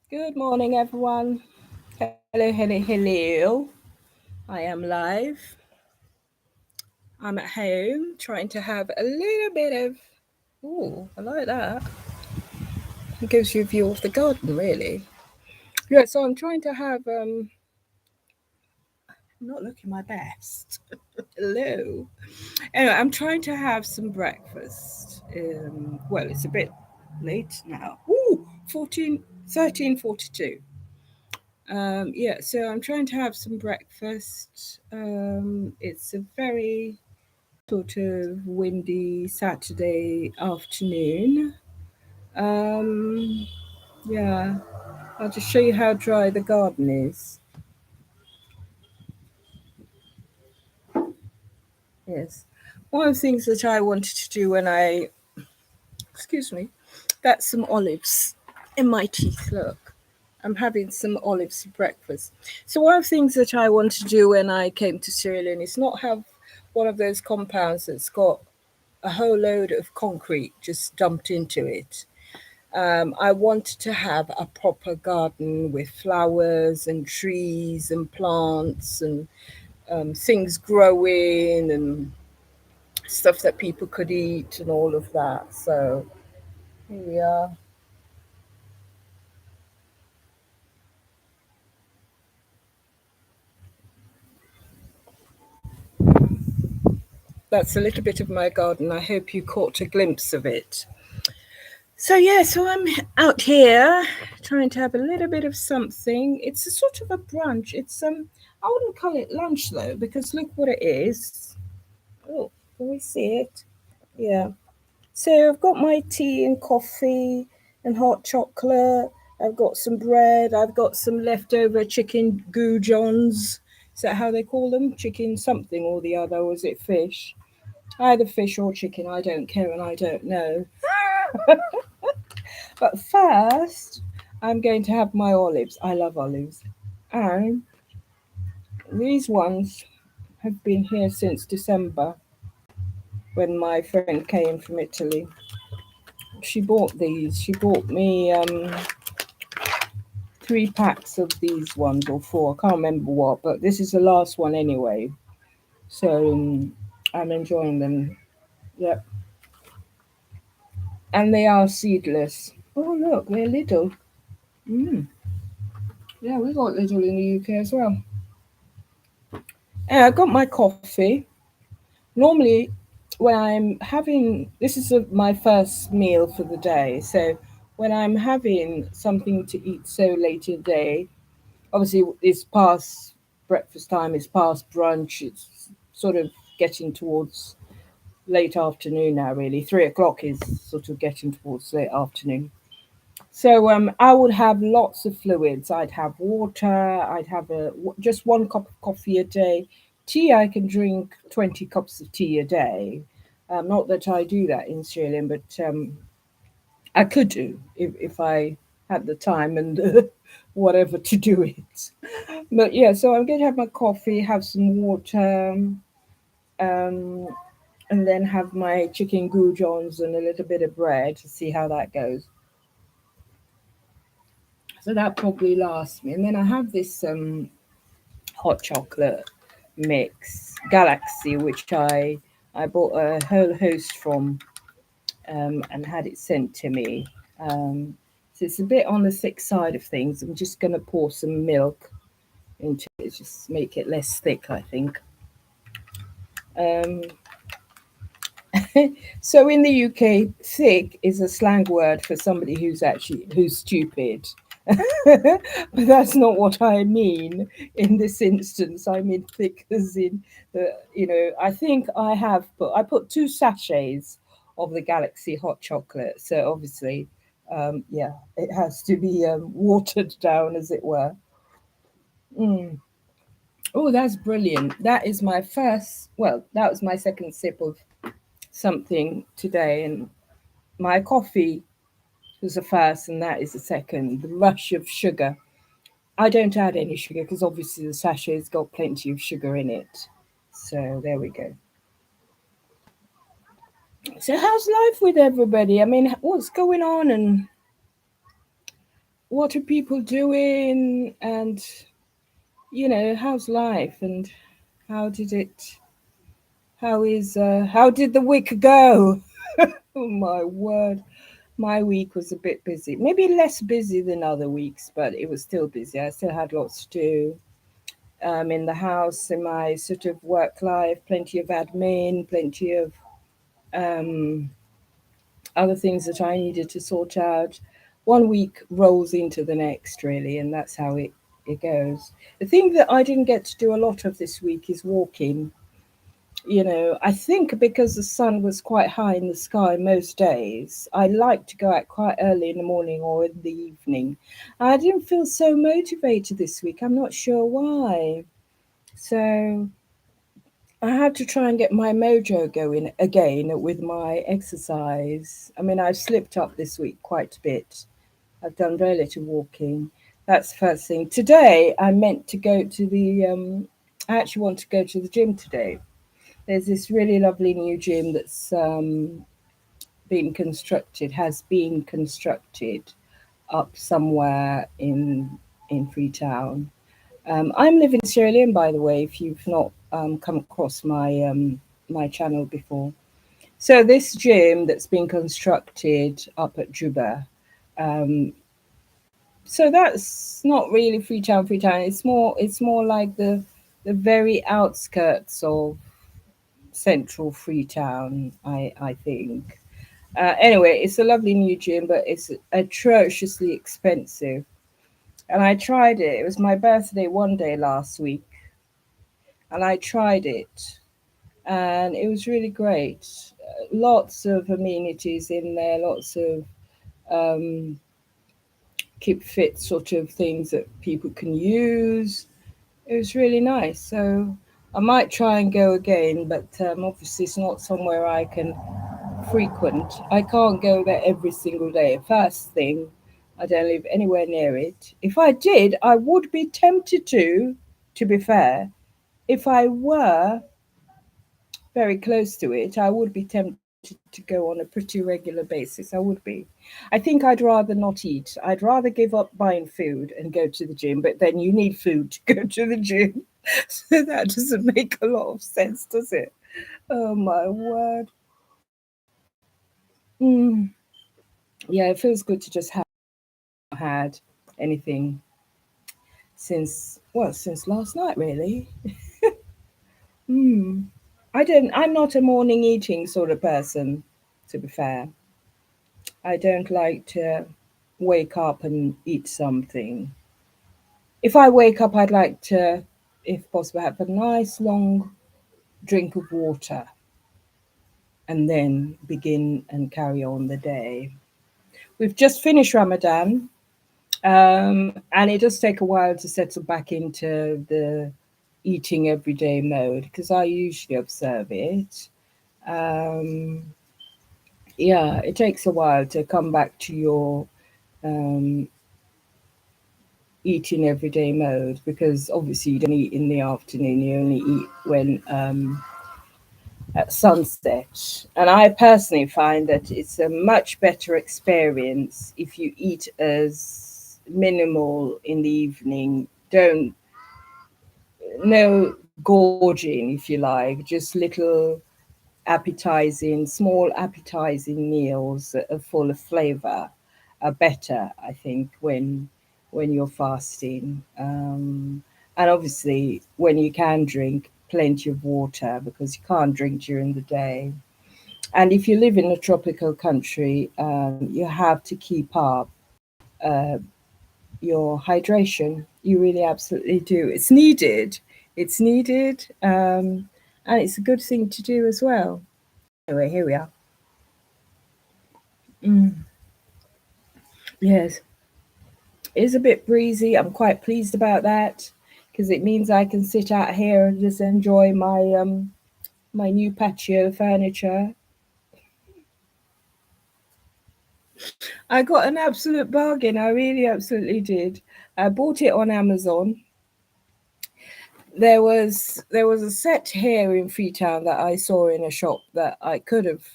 Good morning, everyone. Hello, hello, hello. I am live. I'm at home trying to have a little bit of. Ooh, I like that. It gives you a view of the garden, really. Yeah, so I'm trying to have. I'm not looking my best. Hello. Anyway, I'm trying to have some breakfast. Well, it's a bit late now. Ooh, 13:42. Yeah, so I'm trying to have some breakfast. It's a very sort of windy Saturday afternoon. Um, yeah, I'll just show you how dry the garden is. Yes. One of the things that I wanted to do when excuse me, got some olives in my teeth. Look, I'm having some olives for breakfast. So one of the things that I want to do when I came to Sierra Leone is not have one of those compounds that's got a whole load of concrete just dumped into it. I wanted to have a proper garden with flowers and trees and plants and things growing and stuff that people could eat and all of that. So here we are. That's a little bit of my garden. I hope you caught a glimpse of it. So yeah, so I'm out here trying to have a little bit of something. It's a sort of a brunch. It's I wouldn't call it lunch though, because look what it is. Oh, can we see it? Yeah. So I've got my tea and coffee and hot chocolate. I've got some bread. I've got some leftover chicken goujons. Is that how they call them? Chicken something or the other, or is it fish? Either fish or chicken, I don't care and I don't know. But first, I'm going to have my olives. I love olives. And these ones have been here since December when my friend came from Italy. She bought these. She bought me 3 packs of these ones or four. I can't remember what, but this is the last one anyway. So I'm enjoying them. Yep. And they are seedless. Oh, look, they're little. Mm. Yeah, we got little in the UK as well. I got my coffee. Normally, when I'm having this is my first meal for the day. So when I'm having something to eat so late in the day, obviously it's past breakfast time, it's past brunch, it's sort of getting towards late afternoon now. Really, 3 o'clock is sort of getting towards late afternoon. So I would have lots of fluids. I'd have water. I'd have just 1 cup of coffee a day. Tea, I can drink 20 cups of tea a day. Not that I do that in Sri Lanka, but I could do if I had the time and whatever to do it. But yeah, so I'm going to have my coffee, have some water, um, and then have my chicken goujons and a little bit of bread to see how that goes. So that probably lasts me. And then I have this hot chocolate mix, Galaxy, which I bought a whole host from and had it sent to me. So it's a bit on the thick side of things. I'm just going to pour some milk into it, just make it less thick, I think. Um, so in the UK, thick is a slang word for somebody who's stupid. But that's not what I mean in this instance. I mean thick as in I think I put 2 sachets of the Galaxy hot chocolate. So obviously, yeah, it has to be watered down, as it were. Mm. Oh, that's brilliant. That is my first. Well, that was my second sip of something today, and my coffee was the first, and that is the second. The rush of sugar. I don't add any sugar because obviously the sachet's got plenty of sugar in it. So there we go. So how's life with everybody? I mean, what's going on? And what are people doing, and how's life, and how did it how did the week go? Oh my word. My week was a bit busy, maybe less busy than other weeks, but it was still busy. I still had lots to do, in the house, in my sort of work life, plenty of admin, plenty of um, other things that I needed to sort out. One week rolls into the next, really, and that's how it goes. The thing that I didn't get to do a lot of this week is walking. I think because the sun was quite high in the sky most days, I like to go out quite early in the morning or in the evening. I didn't feel so motivated this week. I'm not sure why. So I had to try and get my mojo going again with my exercise. I mean, I've slipped up this week quite a bit. I've done very little walking. That's the first thing. Today, I meant to go to I actually want to go to the gym today. There's this really lovely new gym that's has been constructed up somewhere in Freetown. I'm living in Sierra Leone, by the way, if you've not come across my channel before. So this gym that's been constructed up at Juba, um, so that's not really Freetown. Freetown. It's more like the very outskirts of central Freetown. I think. Anyway, it's a lovely new gym, but it's atrociously expensive. And I tried it. It was my birthday one day last week, and I tried it, and it was really great. Lots of amenities in there, lots of um, keep fit sort of things that people can use. It was really nice. So I might try and go again, but obviously it's not somewhere I can frequent. I can't go there every single day. First thing, I don't live anywhere near it. If I did, I would be tempted to be fair. If I were very close to it, I would be tempted to go on a pretty regular basis. I would be. I think I'd rather not eat. I'd rather give up buying food and go to the gym, but then you need food to go to the gym. So that doesn't make a lot of sense, does it? Oh my word. Mm. Yeah, it feels good to just have had anything since last night, really. Mm. I'm not a morning eating sort of person, to be fair. I don't like to wake up and eat something. If I wake up, I'd like to, if possible, have a nice long drink of water and then begin and carry on the day. We've just finished Ramadan, and it does take a while to settle back into the eating everyday mode because I usually observe it. Um, yeah, it takes a while to come back to your um, eating everyday mode because obviously you don't eat in the afternoon, you only eat when at sunset. And I personally find that it's a much better experience if you eat as minimal in the evening. Don't No gorging, if you like, just little small appetizing meals that are full of flavor are better, I think, when you're fasting. And obviously, when you can drink plenty of water because you can't drink during the day. And if you live in a tropical country, you have to keep up uh, your hydration. You really absolutely do. It's needed. It's needed. And it's a good thing to do as well. Anyway, here we are. Mm, yes, it's a bit breezy. I'm quite pleased about that because it means I can sit out here and just enjoy my new patio furniture. I got an absolute bargain. I really absolutely did. I bought it on Amazon. There was a set here in Freetown that I saw in a shop that I could have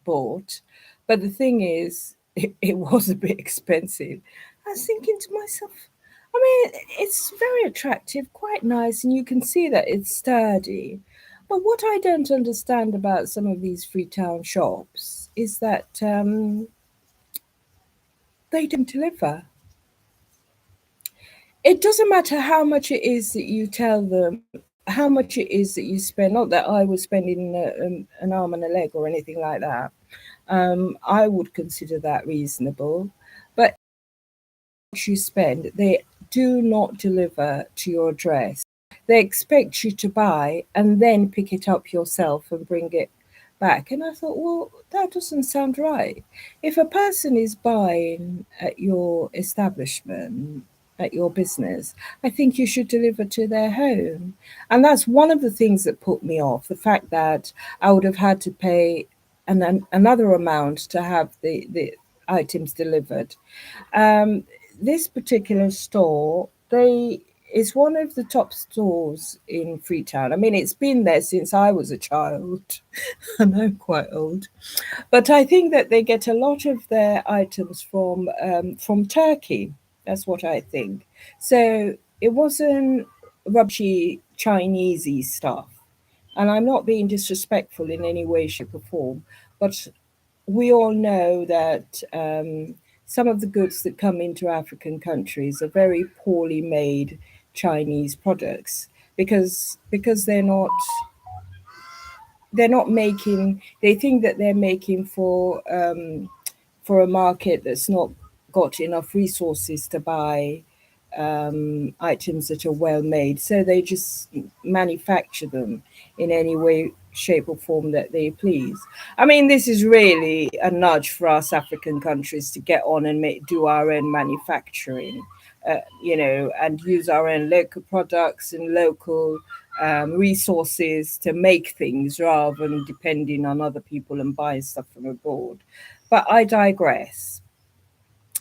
bought, but the thing is, it was a bit expensive. I was thinking to myself, I mean, it's very attractive, quite nice, and you can see that it's sturdy. But what I don't understand about some of these Freetown shops is that they don't deliver. It doesn't matter how much it is that you tell them, how much it is that you spend. Not that I was spending an arm and a leg or anything like that. I would consider that reasonable. But if it is how much you spend, they do not deliver to your address. They expect you to buy and then pick it up yourself and bring it back. And I thought, well, that doesn't sound right. If a person is buying at your establishment, at your business, I think you should deliver to their home. And that's one of the things that put me off, the fact that I would have had to pay another amount to have the items delivered. Um, this particular store, they is one of the top stores in Freetown. I mean, it's been there since I was a child, and I'm quite old. But I think that they get a lot of their items from Turkey. That's what I think. So it wasn't rubbishy Chinesey stuff. And I'm not being disrespectful in any way, shape, or form, but we all know that some of the goods that come into African countries are very poorly made Chinese products because they're not making, they think that they're making for a market that's not got enough resources to buy items that are well made. So they just manufacture them in any way, shape, or form that they please. I mean, this is really a nudge for us African countries to get on and do our own manufacturing, and use our own local products and local resources to make things rather than depending on other people and buying stuff from abroad. But I digress.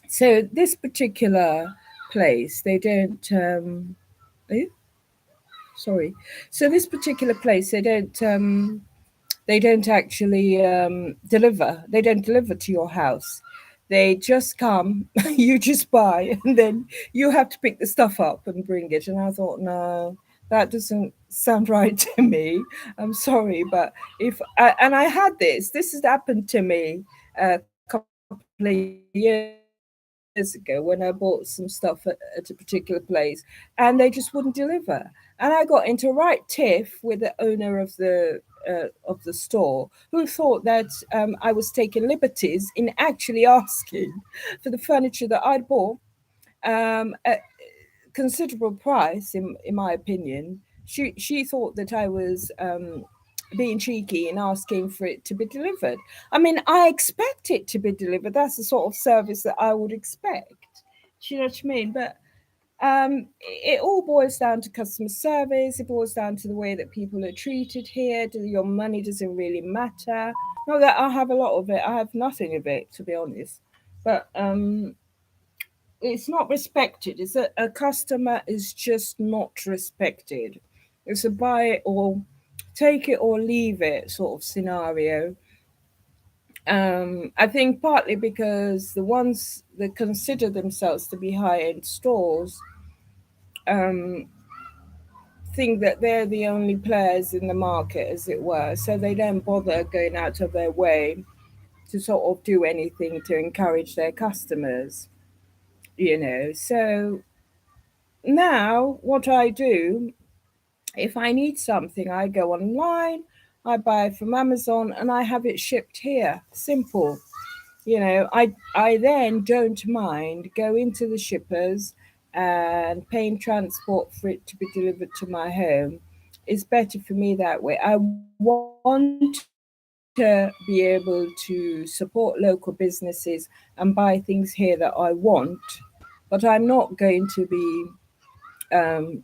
So this particular place, they don't. Eh? Sorry. So this particular place, they don't. They don't actually deliver. They don't deliver to your house. They just come, you just buy, and then you have to pick the stuff up and bring it. And I thought, no, that doesn't sound right to me. I'm sorry, but if and I had this has happened to me a couple of years ago when I bought some stuff at a particular place, and they just wouldn't deliver. And I got into a right tiff with the owner of the store, who thought that I was taking liberties in actually asking for the furniture that I'd bought at considerable price, in my opinion. She thought that I was being cheeky and asking for it to be delivered. I mean, I expect it to be delivered. That's the sort of service that I would expect. Do you know what I mean? But it all boils down to customer service. It boils down to the way that people are treated here. Your money doesn't really matter. Not that I have a lot of it. I have nothing of it, to be honest. But it's not respected. It's a customer is just not respected. It's a buy it or take it or leave it sort of scenario. I think partly because the ones that consider themselves to be high end stores um, think that they're the only players in the market, as it were. So they don't bother going out of their way to sort of do anything to encourage their customers. So now what I do, if I need something, I go online, I buy it from Amazon, and I have it shipped here. Simple. I then don't mind going to the shippers and paying transport for it to be delivered to my home. It's better for me that way. I want to be able to support local businesses and buy things here that I want, but I'm not going to be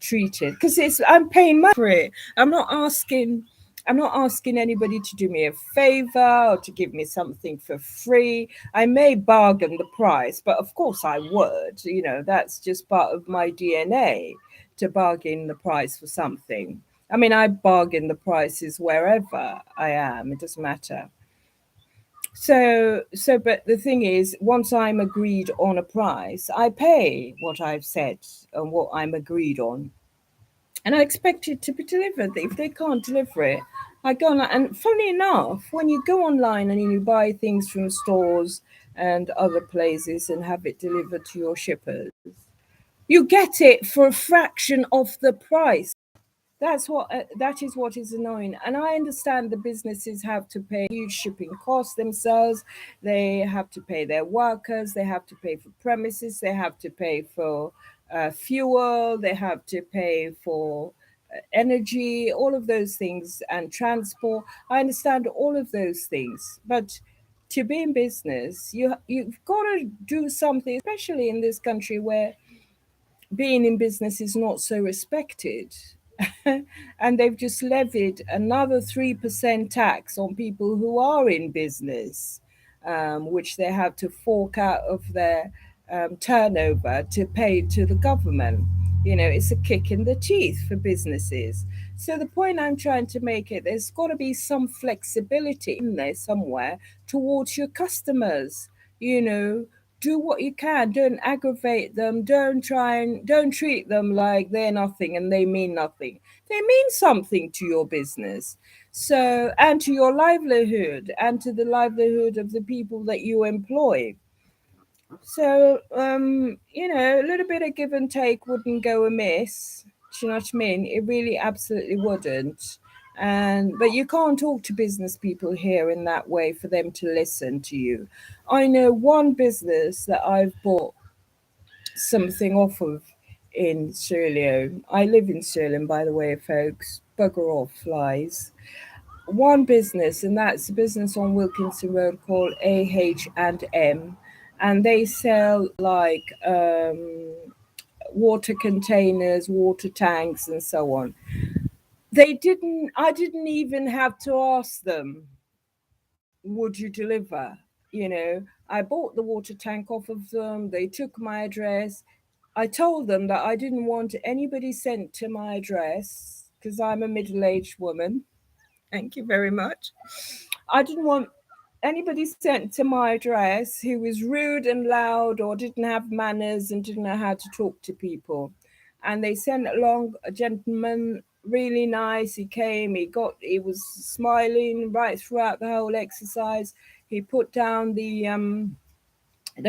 treated because it's I'm paying money for it. I'm not asking anybody to do me a favor or to give me something for free. I may bargain the price, but of course I would. That's just part of my DNA to bargain the price for something. I mean, I bargain the prices wherever I am. It doesn't matter. But the thing is, once I'm agreed on a price, I pay what I've said and what I'm agreed on, and I expect it to be delivered. If they can't deliver it, I go on. And funny enough, when you go online and you buy things from stores and other places and have it delivered to your shippers, you get it for a fraction of the price. That is what is annoying, and I understand the businesses have to pay huge shipping costs themselves. They have to pay their workers. They have to pay for premises. They have to pay for fuel. They have to pay for energy. All of those things and transport. I understand all of those things, but to be in business, you've got to do something, especially in this country where being in business is not so respected. And they've just levied another 3% tax on people who are in business, which they have to fork out of their turnover to pay to the government. It's a kick in the teeth for businesses. So the point I'm trying to make it, there's got to be some flexibility in there somewhere towards your customers. You know, do what you can. Don't aggravate them. Don't treat them like they're nothing and they mean nothing. They mean something to your business. So, and to your livelihood and to the livelihood of the people that you employ. So, a little bit of give and take wouldn't go amiss. Do you know what I mean? It really absolutely wouldn't. But you can't talk to business people here in that way for them to listen to you. I know one business that I've bought something off of in Sierra Leone. I live in Sierra Leone, by the way, folks. Bugger off, flies. One business, and that's a business on Wilkinson Road called AH&M, and they sell like water containers, water tanks, and so on. I didn't even have to ask them, would you deliver? I bought the water tank off of them. They took my address. I told them that I didn't want anybody sent to my address because I'm a middle-aged woman. Thank you very much. I didn't want anybody sent to my address who was rude and loud or didn't have manners and didn't know how to talk to people. And they sent along a gentleman, really nice. He was smiling right throughout the whole exercise. He put down the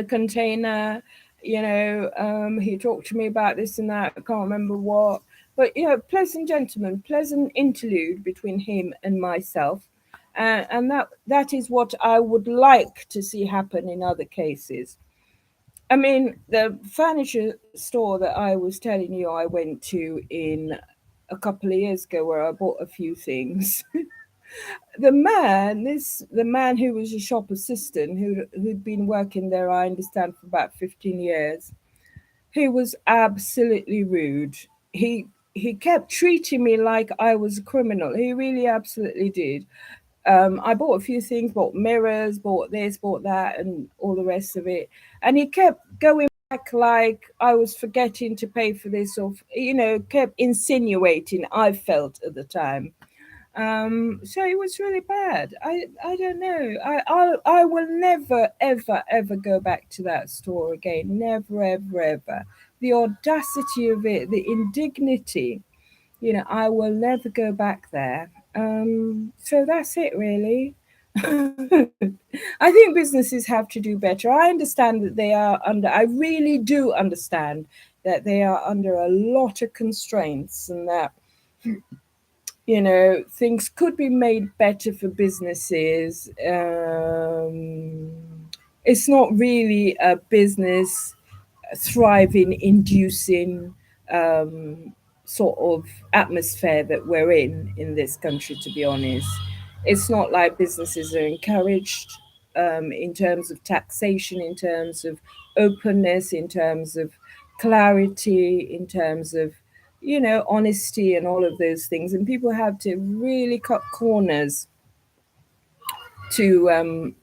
container. He talked to me about this and that. I can't remember what. But, pleasant gentleman, pleasant interlude between him and myself. And that is what I would like to see happen in other cases. I mean, the furniture store that I was telling you I went to in a couple of years ago where I bought a few things. The man who was a shop assistant who'd been working there, I understand, for about 15 years, he was absolutely rude. He kept treating me like I was a criminal. He really absolutely did. I bought a few things, bought mirrors, bought this, bought that, and all the rest of it. And he kept going back like I was forgetting to pay for this, or kept insinuating. I felt at the time. So it was really bad. I don't know. I will never ever ever go back to that store again. Never ever ever. The audacity of it, the indignity. I will never go back there. So that's it, really. I think businesses have to do better. I understand that they are under. I really do understand that they are under a lot of constraints, and that things could be made better for businesses. It's not really a business thriving, inducing sort of atmosphere that we're in this country, to be honest. It's not like businesses are encouraged in terms of taxation, in terms of openness, in terms of clarity, in terms of honesty and all of those things. And people have to really cut corners to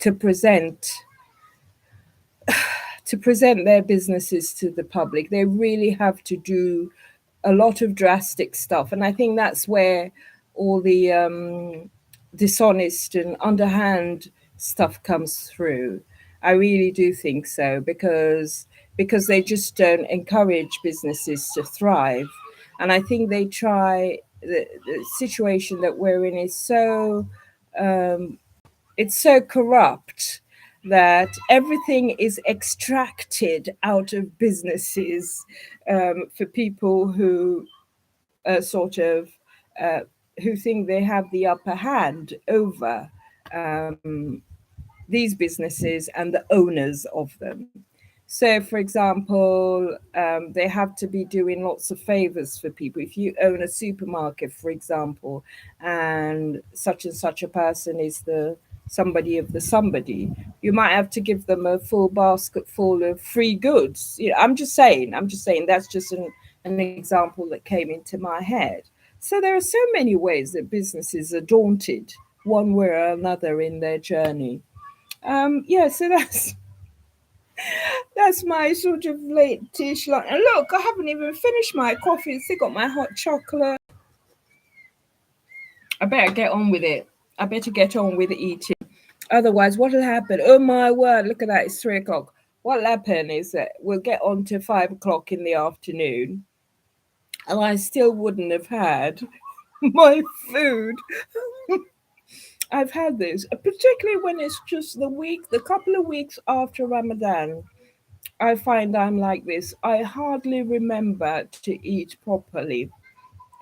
to present to present their businesses to the public. They really have to do a lot of drastic stuff. And I think that's where all the dishonest and underhand stuff comes through. I really do think so, because they just don't encourage businesses to thrive. And I think they try, the situation that we're in is so, um, it's so corrupt that everything is extracted out of businesses, for people who sort of uh, who think they have the upper hand over um, these businesses and the owners of them. So, for example, they have to be doing lots of favors for people. If you own a supermarket, for example, and such a person is the somebody of the somebody, you might have to give them a full basket full of free goods. I'm just saying that's just an example that came into my head. So there are so many ways that businesses are daunted one way or another in their journey. Yeah, so that's my sort of late-ish lunch. And look, I haven't even finished my coffee. Still got my hot chocolate. I better get on with it. I better get on with eating. Otherwise, what'll happen? Oh my word! Look at that. It's 3 o'clock. What'll happen is that we'll get on to 5 o'clock in the afternoon, and I still wouldn't have had my food. I've had this, particularly when it's just the couple of weeks after Ramadan. I find I'm like this. I hardly remember to eat properly,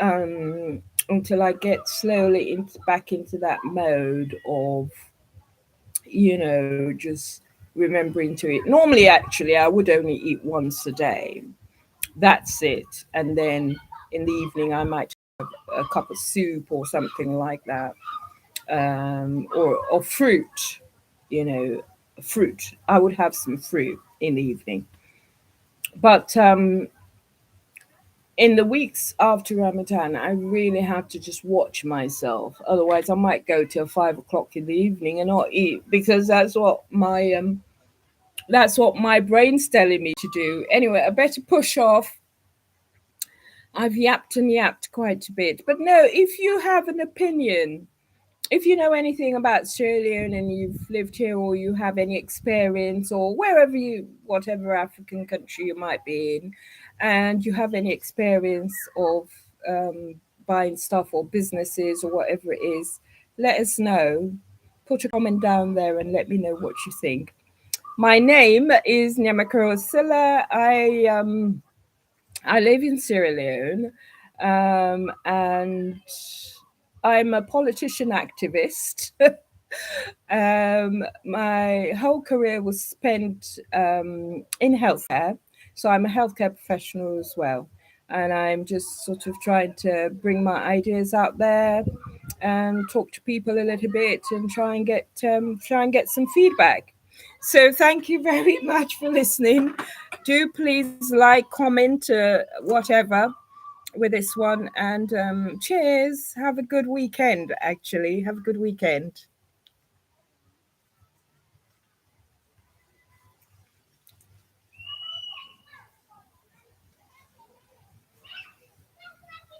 until I get slowly back into that mode of, just remembering to eat. Normally, actually, I would only eat once a day. That's it. And then in the evening, I might have a cup of soup or something like that, or fruit, you know, fruit. I would have some fruit in the evening. But in the weeks after Ramadan, I really have to just watch myself. Otherwise, I might go till 5 o'clock in the evening and not eat, because that's what my brain's telling me to do. Anyway, I better push off. I've yapped and yapped quite a bit, but no. If you have an opinion, if you know anything about Sierra Leone and you've lived here, or you have any experience, or whatever African country you might be in, and you have any experience of buying stuff or businesses or whatever it is, let us know. Put a comment down there and let me know what you think. My name is Nyamakaro Silla. I live in Sierra Leone, and I'm a politician activist. My whole career was spent in healthcare, so I'm a healthcare professional as well. And I'm just sort of trying to bring my ideas out there and talk to people a little bit and try and get some feedback. So thank you very much for listening. Do please like, comment, whatever with this one, and cheers. Have a good weekend. Actually, have a good weekend.